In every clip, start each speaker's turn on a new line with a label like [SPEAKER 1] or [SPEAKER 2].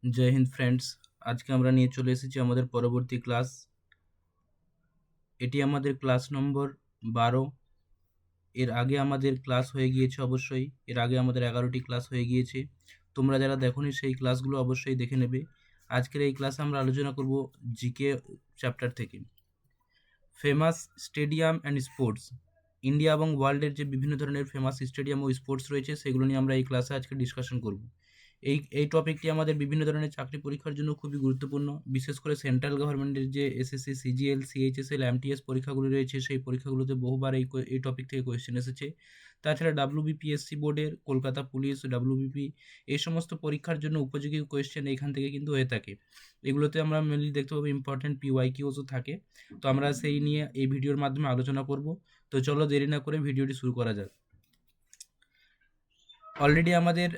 [SPEAKER 1] जय हिंद फ्रेंड्स। आज के আমরা নিয়ে চলে এসেছি আমাদের পরবর্তী ক্লাস। এটি আমাদের ক্লাস নম্বর 12। এর আগে আমাদের ক্লাস হয়ে গিয়েছে, অবশ্যই এর আগে আমাদের 11টি ক্লাস হয়ে গিয়েছে। তোমরা যারা দেখোনি সেই ক্লাসগুলো অবশ্যই দেখে নেবে। আজকের এই ক্লাসে আমরা আলোচনা করব জিকে চ্যাপ্টার থেকে। Famous stadium and sports, India এবং ওয়ার্ল্ডের যে বিভিন্ন ধরনের ফেমাস স্টেডিয়াম ও স্পোর্টস রয়েছে সেগুলো নিয়ে আমরা এই ক্লাসে আজকে ডিসকাশন করব। এই টপিকটি আমাদের বিভিন্ন ধরনের চাকরি পরীক্ষার জন্য খুবই গুরুত্বপূর্ণ, বিশেষ করে সেন্ট্রাল গভর্নমেন্টের যে এসএসসি, সিজিএল, সিএইচএসএল, এমটিএস পরীক্ষাগুলি রয়েছে সেই পরীক্ষাগুলোতে বহুবার এই টপিক থেকে কোয়েশ্চেন এসেছে। তাছাড়া ডাব্লিউবিপিএসসি বোর্ডের, কলকাতা পুলিশ, ডাব্লিউবিপি এই সমস্ত পরীক্ষার জন্য উপযোগী কোয়েশ্চেন এখান থেকে কিন্তু হয়ে থাকে। এগুলোতে আমরা মেনলি দেখতে পাবো ইম্পর্টেন্ট পিওয়াইকিউসও থাকে। তো আমরা সেই নিয়ে এই ভিডিওর মাধ্যমে আলোচনা করব। তো চলো দেরি না করে ভিডিওটি শুরু করা যাক। অলরেডি আমাদের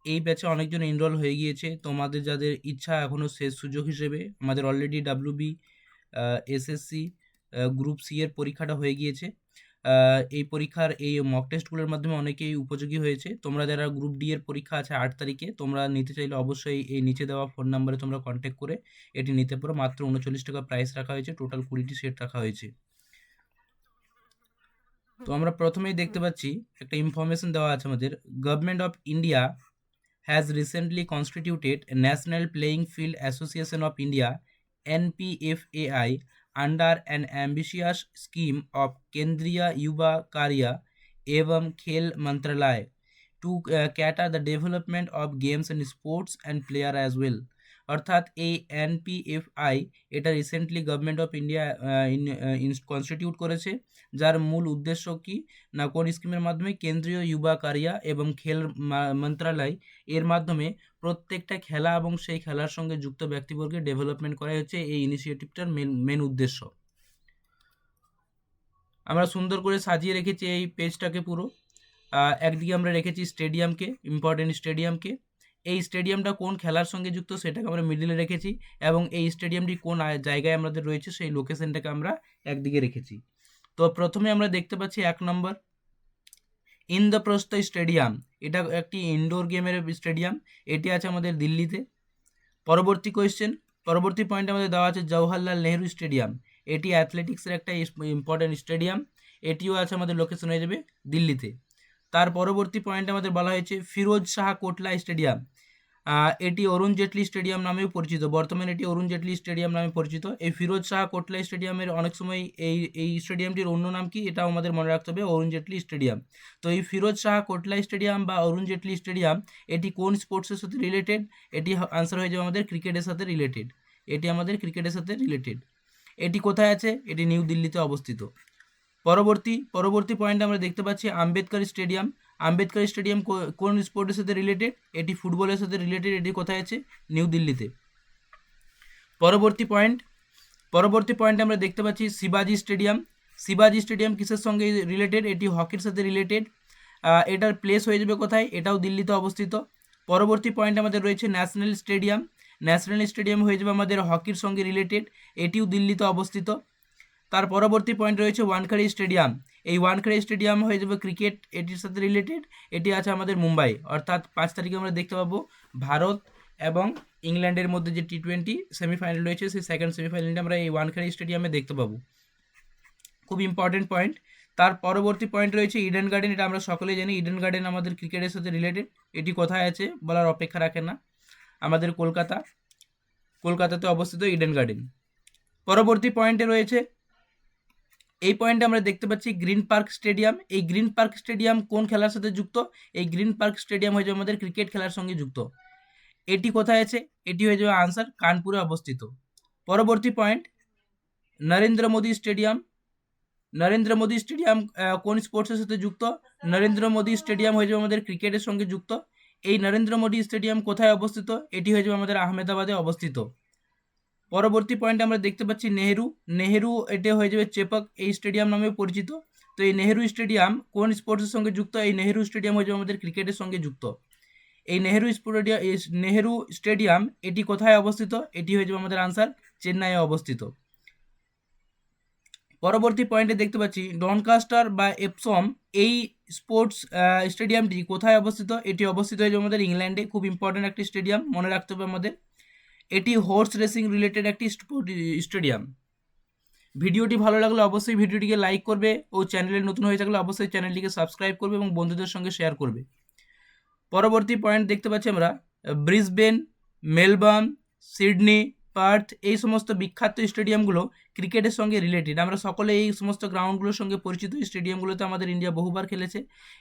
[SPEAKER 1] এই ব্যাচে অনেকজন এনরোল হয়ে গিয়েছে। তোমাদের যাদের ইচ্ছা এখনও শেষ সুযোগ হিসেবে আমাদের already WB, SSC, group C এর পরীক্ষাটা হয়ে গিয়েছে। এই পরীক্ষার এই মক টেস্টগুলোর মাধ্যমে অনেকেই উপযোগী হয়েছে। তোমরা যারা গ্রুপ ডি এর পরীক্ষা আছে 8 তারিখে, তোমরা নিতে চাইলে অবশ্যই এই নিচে দেওয়া ফোন নাম্বারে তোমরা কন্ট্যাক্ট করে এটি নিতে পারো। মাত্র 39 টাকা প্রাইস রাখা হয়েছে, টোটাল 20টি সেট রাখা হয়েছে। তো আমরা প্রথমেই দেখতে পাচ্ছি একটা ইনফরমেশন দেওয়া আছে আমাদের। Government of India has recently constituted a National Playing Field Association of India (NPFAI) under an ambitious scheme of Kendriya Yuva Karya Evam Khel Mantralay to cater the development of games and sports and player as well. অর্থাৎ এই এনপিএফআই এটা recently government of India constitute করেছে, যার মূল উদ্দেশ্য কি না কোন স্কিমের মাধ্যমে কেন্দ্রীয় যুবা কারিয়া এবং খেল মন্ত্রণালয় এর মাধ্যমে প্রত্যেকটা খেলা এবং সেই খেলার সঙ্গে যুক্ত ব্যক্তিবর্গের ডেভেলপমেন্ট করা হচ্ছে এই ইনিশিয়েটিভটার মেন উদ্দেশ্য। আমরা সুন্দর করে সাজিয়ে রেখেছি এই পেজটাকে পুরো। একদিকে আমরা রেখেছি স্টেডিয়ামকে, ইম্পর্টেন্ট স্টেডিয়ামকে। এই স্টেডিয়ামটা কোন খেলার সঙ্গে যুক্ত সেটাকে আমরা মিডিলে রেখেছি, এবং এই স্টেডিয়ামটি কোন জায়গায় আমাদের রয়েছে সেই লোকেশনটাকে আমরা একদিকে রেখেছি। তো প্রথমে আমরা দেখতে পাচ্ছি 1 নম্বর ইন্দ্রপ্রস্থ স্টেডিয়াম। এটা একটি ইনডোর গেমের স্টেডিয়াম, এটি আছে আমাদের দিল্লিতে। পরবর্তী কোয়েশ্চেন, পরবর্তী পয়েন্ট আমাদের দেওয়া আছে জওহরলাল নেহরু স্টেডিয়াম। এটি অ্যাথলেটিক্সের একটা ইম্পর্টেন্ট স্টেডিয়াম, এটিও আছে আমাদের লোকেশন হয়ে যাবে দিল্লিতে। তার পরবর্তী পয়েন্ট আমাদের বলা হয়েছে ফিরোজ শাহ কোটলা স্টেডিয়াম। এটি অরুণ জেটলি স্টেডিয়াম নামেও পরিচিত, বর্তমানে এটি অরুণ জেটলি স্টেডিয়াম নামে পরিচিত। এই ফিরোজ শাহ কোটলা স্টেডিয়ামের অনেক সময় এই স্টেডিয়ামটির অন্য নাম কি এটাও আমাদের মনে রাখতে হবে, অরুণ জেটলি স্টেডিয়াম। তো এই ফিরোজ শাহ কোটলা স্টেডিয়াম বা অরুণ জেটলি স্টেডিয়াম এটি কোন স্পোর্টসের সাথে রিলেটেড? এটি আনসার হয়ে যাবে আমাদের ক্রিকেটের সাথে রিলেটেড। এটি আমাদের ক্রিকেটের সাথে রিলেটেড। এটি কোথায় আছে? এটি নিউ দিল্লিতে অবস্থিত। পরবর্তী পয়েন্ট আমরা দেখতে পাচ্ছি আম্বেদকর স্টেডিয়াম। আম্বেদকর স্টেডিয়াম কোন স্পোর্টের সাথে রিলেটেড? এটি ফুটবলের সাথে রিলেটেড। এটি কোথায় আছে? নিউ দিল্লিতে। পরবর্তী পয়েন্ট আমরা দেখতে পাচ্ছি শিবাজি স্টেডিয়াম। শিবাজি স্টেডিয়াম কিসের সঙ্গে রিলেটেড? এটি হকির সাথে রিলেটেড। এটার প্লেস হয়ে যাবে কোথায়? এটাও দিল্লিতে অবস্থিত। পরবর্তী পয়েন্ট আমাদের রয়েছে ন্যাশনাল স্টেডিয়াম। ন্যাশনাল স্টেডিয়াম হয়ে যাবে আমাদের হকির সঙ্গে রিলেটেড, এটিও দিল্লিতে অবস্থিত। তার পরবর্তী পয়েন্ট রয়েছে ওয়ানখেড়ে স্টেডিয়াম। এই ওয়ানখেড়ে স্টেডিয়াম হয়ে যাবে ক্রিকেট, এটির সাথে রিলেটেড। এটি আছে আমাদের মুম্বাই। অর্থাৎ 5 তারিখে আমরা দেখতে পাবো ভারত এবং ইংল্যান্ডের মধ্যে যে টি20 সেমিফাইনাল রয়েছে সেই সেকেন্ড সেমিফাইনালটা আমরা এই ওয়ানখেড়ে স্টেডিয়ামে দেখতে পাবো। খুব ইম্পর্টেন্ট পয়েন্ট। তার পরবর্তী পয়েন্ট রয়েছে ইডেন গার্ডেন। এটা আমরা সকলেই জানি ইডেন গার্ডেন আমাদের ক্রিকেটের সাথে রিলেটেড। এটি কোথায় আছে বলার অপেক্ষা রাখে না, আমাদের কলকাতাতে অবস্থিত ইডেন গার্ডেন। পরবর্তী পয়েন্টে রয়েছে, এই পয়েন্টে আমরা দেখতে পাচ্ছি গ্রিন পার্ক স্টেডিয়াম। এই গ্রিন পার্ক স্টেডিয়াম কোন খেলার সাথে যুক্ত? এই গ্রিন পার্ক স্টেডিয়াম হয়ে যাবে আমাদের ক্রিকেট খেলার সঙ্গে যুক্ত। এটি কোথায় আছে? এটি হয়ে যাবে আনসার কানপুরে অবস্থিত। পরবর্তী point Narendra Modi stadium. Narendra Modi stadium কোন স্পোর্টসের সাথে যুক্ত? নরেন্দ্র মোদী স্টেডিয়াম হয়ে যাবে আমাদের ক্রিকেটের সঙ্গে যুক্ত। এই নরেন্দ্র মোদী স্টেডিয়াম কোথায় অবস্থিত? এটি হয়ে যাবে আমাদের আহমেদাবাদে অবস্থিত। পরবর্তী পয়েন্টে আমরা দেখতে পাচ্ছি নেহেরু এটা হয়ে যাবে চেপক এই স্টেডিয়াম নামে পরিচিত। তো এই নেহেরু স্টেডিয়াম কোন স্পোর্টসের সঙ্গে যুক্ত? এই নেহেরু স্টেডিয়াম হয়ে যাবে আমাদের ক্রিকেটের সঙ্গে যুক্ত। এই নেহেরু স্টেডিয়াম এটি কোথায় অবস্থিত? এটি হয়ে যাবে আমাদের আনসার চেন্নাইয়ে অবস্থিত। পরবর্তী পয়েন্টে দেখতে পাচ্ছি ডনকাস্টার বা এপসম এই স্পোর্টস স্টেডিয়ামটি কোথায় অবস্থিত? এটি অবস্থিত হয়েছে আমাদের ইংল্যান্ডে। খুব ইম্পর্টেন্ট একটি স্টেডিয়াম, মনে রাখতে হবে আমাদের। এটি হর্স রেসিং রিলেটেড একটি স্টেডিয়াম। ভিডিওটি ভালো লাগলে অবশ্যই ভিডিওটিকে লাইক করবে ও চ্যানেলে নতুন হয়ে থাকলে অবশ্যই চ্যানেলটিকে সাবস্ক্রাইব করবে এবং বন্ধুদের সঙ্গে শেয়ার করবে। পরবর্তী পয়েন্ট দেখতে পাচ্ছি আমরা ব্রিসবেন, মেলবোর্ন, সিডনি, পার্থ এই সমস্ত বিখ্যাত স্টেডিয়ামগুলো ক্রিকেটের সঙ্গে রিলেটেড। আমরা সকলে এই সমস্ত গ্রাউন্ডগুলোর সঙ্গে পরিচিত। স্টেডিয়ামগুলোতে আমাদের ইন্ডিয়া বহুবার খেলেছে।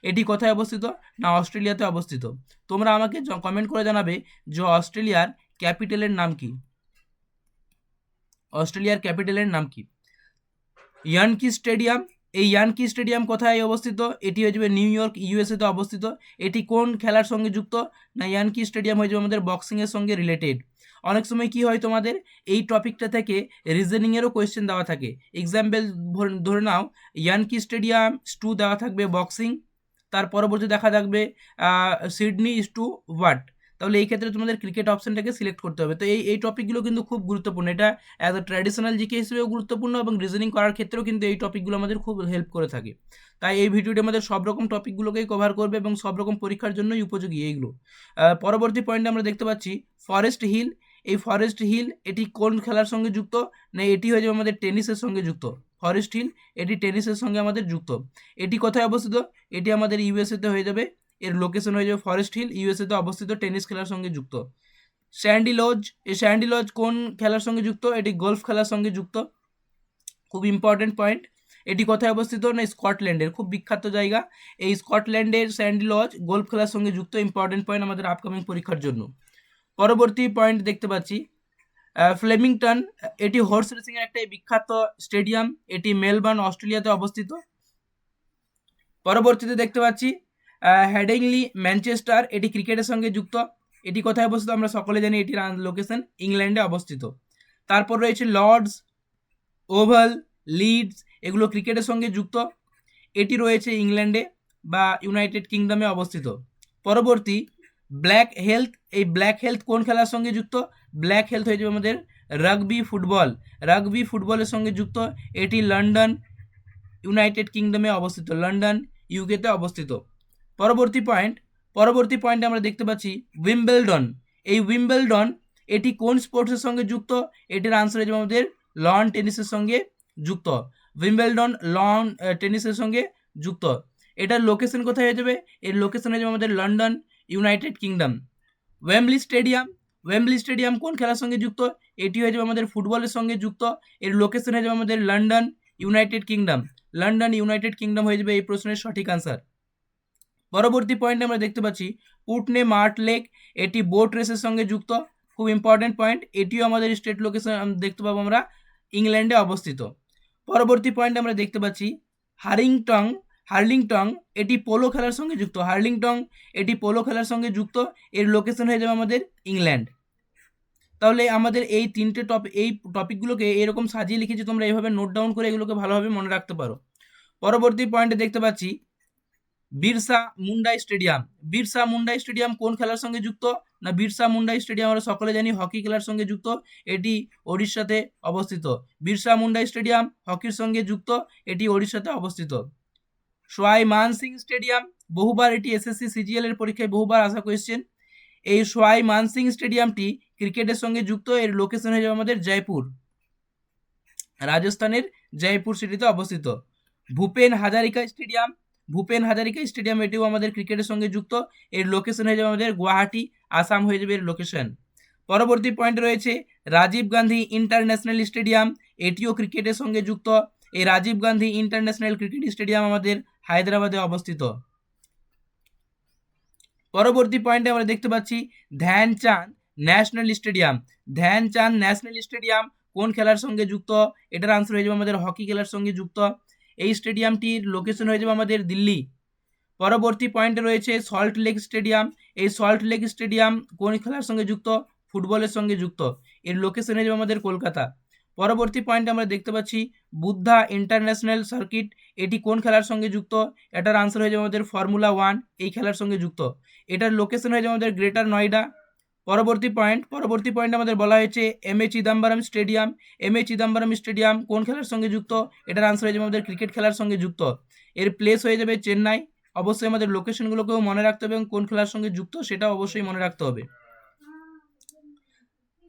[SPEAKER 1] এটি কোথায় অবস্থিত? না অস্ট্রেলিয়াতে অবস্থিত। তোমরা আমাকে কমেন্ট করে জানাবে যে অস্ট্রেলিয়ার ক্যাপিটালের নাম কি? অস্ট্রেলিয়ার ক্যাপিটালের নাম কি? Yankee stadium. এই ইয়ানকি স্টেডিয়াম কোথায় অবস্থিত? এটি হয়ে যাবে নিউ ইয়র্ক, ইউএসএতে অবস্থিত। এটি কোন খেলার সঙ্গে যুক্ত? না ইয়ানকি স্টেডিয়াম হয়ে যাবে আমাদের বক্সিংয়ের সঙ্গে রিলেটেড। অনেক সময় কি হয় তোমাদের এই টপিকটা থেকে রিজনিংয়েরও কোয়েশ্চেন দেওয়া থাকে। এক্সাম্পল ধরে নাও ইয়ানকি স্টেডিয়াম টু দেওয়া থাকবে বক্সিং, তার পরবর্তী দেখা থাকবে সিডনি ইজ টু হোয়াট। তাহলে এই ক্ষেত্রে তোমাদের ক্রিকেট অপশনটাকে সিলেক্ট করতে হবে। তো এই টপিকগুলো কিন্তু খুব গুরুত্বপূর্ণ। এটা অ্যাজ এ ট্র্যাডিশনাল জিকে হিসেবেও গুরুত্বপূর্ণ এবং রিজনিং করার ক্ষেত্রেও কিন্তু এই টপিকগুলো আমাদের খুব হেল্প করে থাকে। তাই এই ভিডিওটি আমাদের সব রকম টপিকগুলোকেই কভার করবে এবং সব রকম পরীক্ষার জন্যই উপযোগী এইগুলো। পরবর্তী পয়েন্টে আমরা দেখতে পাচ্ছি ফরেস্ট হিল। এই ফরেস্ট হিল এটি কোন খেলার সঙ্গে যুক্ত? না এটি হয়ে যাবে আমাদের টেনিসের সঙ্গে যুক্ত। ফরেস্ট হিল এটি টেনিসের সঙ্গে আমাদের যুক্ত। এটি কোথায় অবস্থিত? এটি আমাদের ইউএসএতে হয়ে যাবে। এর লোকেশন হয়ে যাবে ফরেস্ট হিল, ইউএসএতে অবস্থিত, টেনিস খেলার সঙ্গে যুক্ত। স্যান্ডি লজ, এই স্যান্ডি লজ কোন খেলার সঙ্গে যুক্ত? এটি গলফ খেলার সঙ্গে যুক্ত। খুব ইম্পর্টেন্ট পয়েন্ট। এটি কোথায় অবস্থিত? না স্কটল্যান্ডের, খুব বিখ্যাত জায়গা। এই স্কটল্যান্ডের স্যান্ডি লজ গলফ খেলার সঙ্গে যুক্ত। ইম্পর্টেন্ট পয়েন্ট আমাদের আপকামিং পরীক্ষার জন্য। পরবর্তী পয়েন্ট দেখতে পাচ্ছি ফ্লেমিংটন। এটি হর্স রেসিংয়ের একটা বিখ্যাত স্টেডিয়াম। এটি মেলবোর্ন, অস্ট্রেলিয়াতে অবস্থিত। পরবর্তীতে দেখতে পাচ্ছি হেডিংলি, ম্যানচেস্টার। এটি ক্রিকেটের সঙ্গে যুক্ত। এটি কোথায় অবস্থিত? আমরা সকলে জানি এটির লোকেশন ইংল্যান্ডে অবস্থিত। তারপর রয়েছে লর্ডস, ওভাল, লিডস, এগুলো ক্রিকেটের সঙ্গে যুক্ত। এটি রয়েছে ইংল্যান্ডে বা ইউনাইটেড কিংডমে অবস্থিত। পরবর্তী ব্ল্যাক হেলথ। এই ব্ল্যাক হেলথ কোন খেলার সঙ্গে যুক্ত? ব্ল্যাক হেলথ হয়ে যাবে আমাদের রাগবি ফুটবল। রাগবি ফুটবলের সঙ্গে যুক্ত। এটি লন্ডন, ইউনাইটেড কিংডমে অবস্থিত, লন্ডন ইউকেতে অবস্থিত। পরবর্তী পয়েন্টে আমরা দেখতে পাচ্ছি উইম্বলডন। এই উইম্বলডন এটি কোন স্পোর্টসের সঙ্গে যুক্ত? এটির আনসার হয়ে যাবে আমাদের লন টেনিসের সঙ্গে যুক্ত। উইম্বলডন লন টেনিসের সঙ্গে যুক্ত। এটার লোকেশন কোথায় হয়ে যাবে? এর লোকেশন হয়ে যাবে আমাদের London, United kingdom. Wembley stadium. Wembley stadium কোন খেলার সঙ্গে যুক্ত? এটি হয়ে যাবে আমাদের ফুটবলের সঙ্গে যুক্ত। এর লোকেশন হয়ে যাবে আমাদের London, United kingdom. London, United kingdom হয়ে যাবে এই প্রশ্নের সঠিক আনসার। পরবর্তী পয়েন্টে আমরা দেখতে পাচ্ছি পুটনে মার্ট লেক। এটি বোট রেসের সঙ্গে যুক্ত। খুব ইম্পর্টেন্ট পয়েন্ট। এটিও আমাদের স্টেট লোকেশন দেখতে পাবো আমরা ইংল্যান্ডে অবস্থিত। পরবর্তী পয়েন্ট আমরা দেখতে পাচ্ছি হার্লিংটন। হার্লিংটন এটি পোলো খেলার সঙ্গে যুক্ত। হার্লিংটন এটি পোলো খেলার সঙ্গে যুক্ত। এর লোকেশন হয়ে যাবে আমাদের ইংল্যান্ড। তাহলে আমাদের এই তিনটে এই টপিকগুলোকে এরকম সাজিয়ে লিখেছি, তোমরা এইভাবে নোট ডাউন করে এগুলোকে ভালোভাবে মনে রাখতে পারো। পরবর্তী পয়েন্টে দেখতে পাচ্ছি বিরসা মুন্ডা স্টেডিয়াম। বিরসা মুন্ডা স্টেডিয়াম কোন খেলার সঙ্গে যুক্ত? না বিরসা মুন্ডা স্টেডিয়াম আমরা সকলে জানি হকি খেলার সঙ্গে যুক্ত। এটি ওড়িশাতে অবস্থিত। বিরসা মুন্ডা স্টেডিয়াম হকির সঙ্গে যুক্ত। এটি ওড়িশাতে অবস্থিত। সোয়াই মান সিং স্টেডিয়াম, বহুবার এটি এসএসসি সিজিএল এর পরীক্ষায় বহুবার আসা কোয়েশ্চেন। এই সোয়াই মান সিং স্টেডিয়ামটি ক্রিকেটের সঙ্গে যুক্ত। এর লোকেশন হয়ে যাবে আমাদের জয়পুর, রাজস্থানের জয়পুর সিটিতে অবস্থিত। ভূপেন হাজারিকা স্টেডিয়াম। ভূপেন হাজারিকা স্টেডিয়াম এটিও আমাদের ক্রিকেটের সঙ্গে যুক্ত। এর লোকেশন হয়ে যাবে আমাদের গুয়াহাটি, আসাম হয়ে যাবে এর লোকেশন। পরবর্তী পয়েন্টে রয়েছে রাজীব গান্ধী ইন্টারন্যাশনাল স্টেডিয়াম। এটিও ক্রিকেটের সঙ্গে যুক্ত। এই Rajiv Gandhi international cricket stadium আমাদের হায়দ্রাবাদে অবস্থিত। পরবর্তী পয়েন্টে আমরা দেখতে পাচ্ছি Dhyanchand national stadium. Dhyanchand national stadium কোন খেলার সঙ্গে যুক্ত? এটার আনসার হয়ে যাবে আমাদের হকি খেলার সঙ্গে যুক্ত। এই স্টেডিয়ামটির লোকেশন হয়ে যাবে আমাদের দিল্লি। পরবর্তী পয়েন্টে রয়েছে সল্ট লেক স্টেডিয়াম। এই সল্ট লেক স্টেডিয়াম কোন খেলার সঙ্গে যুক্ত? ফুটবলের সঙ্গে যুক্ত। এর লোকেশন হয়ে যাবে আমাদের কলকাতা। পরবর্তী পয়েন্টে আমরা দেখতে পাচ্ছি বুদ্ধা ইন্টারন্যাশনাল সার্কিট। এটি কোন খেলার সঙ্গে যুক্ত? এটার আনসার হয়ে যাবে আমাদের ফর্মুলা 1 এই খেলার সঙ্গে যুক্ত। এটার লোকেশন হয়ে যাবে আমাদের গ্রেটার নয়ডা। পরবর্তী পয়েন্ট আমাদের বলা হয়েছে M A Chidambaram stadium. M A Chidambaram stadium কোন খেলার সঙ্গে যুক্ত? এটার আনসার হয়ে যাবে আমাদের ক্রিকেট খেলার সঙ্গে যুক্ত। এর প্লেস হয়ে যাবে চেন্নাই। অবশ্যই আমাদের লোকেশনগুলোকেও মনে রাখতে হবে এবং কোন খেলার সঙ্গে যুক্ত সেটাও অবশ্যই মনে রাখতে হবে।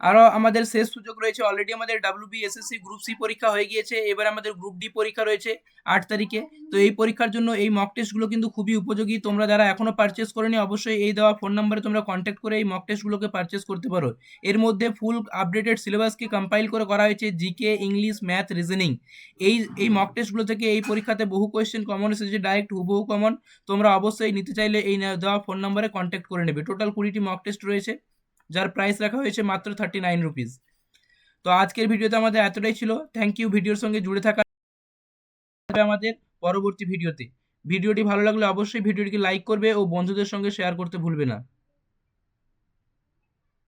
[SPEAKER 1] আরও আমাদের শেষ সুযোগ রয়েছে, অলরেডি আমাদের WBSSC গ্রুপ সি পরীক্ষা হয়ে গিয়েছে, এবার আমাদের গ্রুপ ডি পরীক্ষা রয়েছে 8 তারিখে। তো এই পরীক্ষার জন্য এই মক টেস্টগুলো কিন্তু খুবই উপযোগী। তোমরা যারা এখনও পারচেস করোনি অবশ্যই এই দেওয়া ফোন নাম্বারে তোমরা কন্ট্যাক্ট করে এই মক টেস্টগুলোকে পারচেস করতে পারো। এর মধ্যে ফুল আপডেটেড সিলেবাসকে কম্পাইল করে করা হয়েছে, জিকে, ইংলিশ, ম্যাথ, রিজনিং। এই মক টেস্টগুলো থেকে এই পরীক্ষাতে বহু কোয়েশ্চেন কমন এসেছে, ডাইরেক্ট হুবহু কমন। তোমরা অবশ্যই নিতে চাইলে এই দেওয়া ফোন নাম্বারে কন্ট্যাক্ট করে নেবে। টোটাল 20টি মক টেস্ট রয়েছে, যার প্রাইস রাখা হয়েছে মাত্র 39 রুপিস। তো আজকের ভিডিওতে আমাদের এতটাই ছিল। থ্যাংক ইউ ভিডিওর সঙ্গে জুড়ে থাকা আমাদের পরবর্তী ভিডিওতে। ভিডিওটি ভালো লাগলে অবশ্যই ভিডিওটিকে লাইক করবে ও বন্ধুদের সঙ্গে শেয়ার করতে ভুলবে না।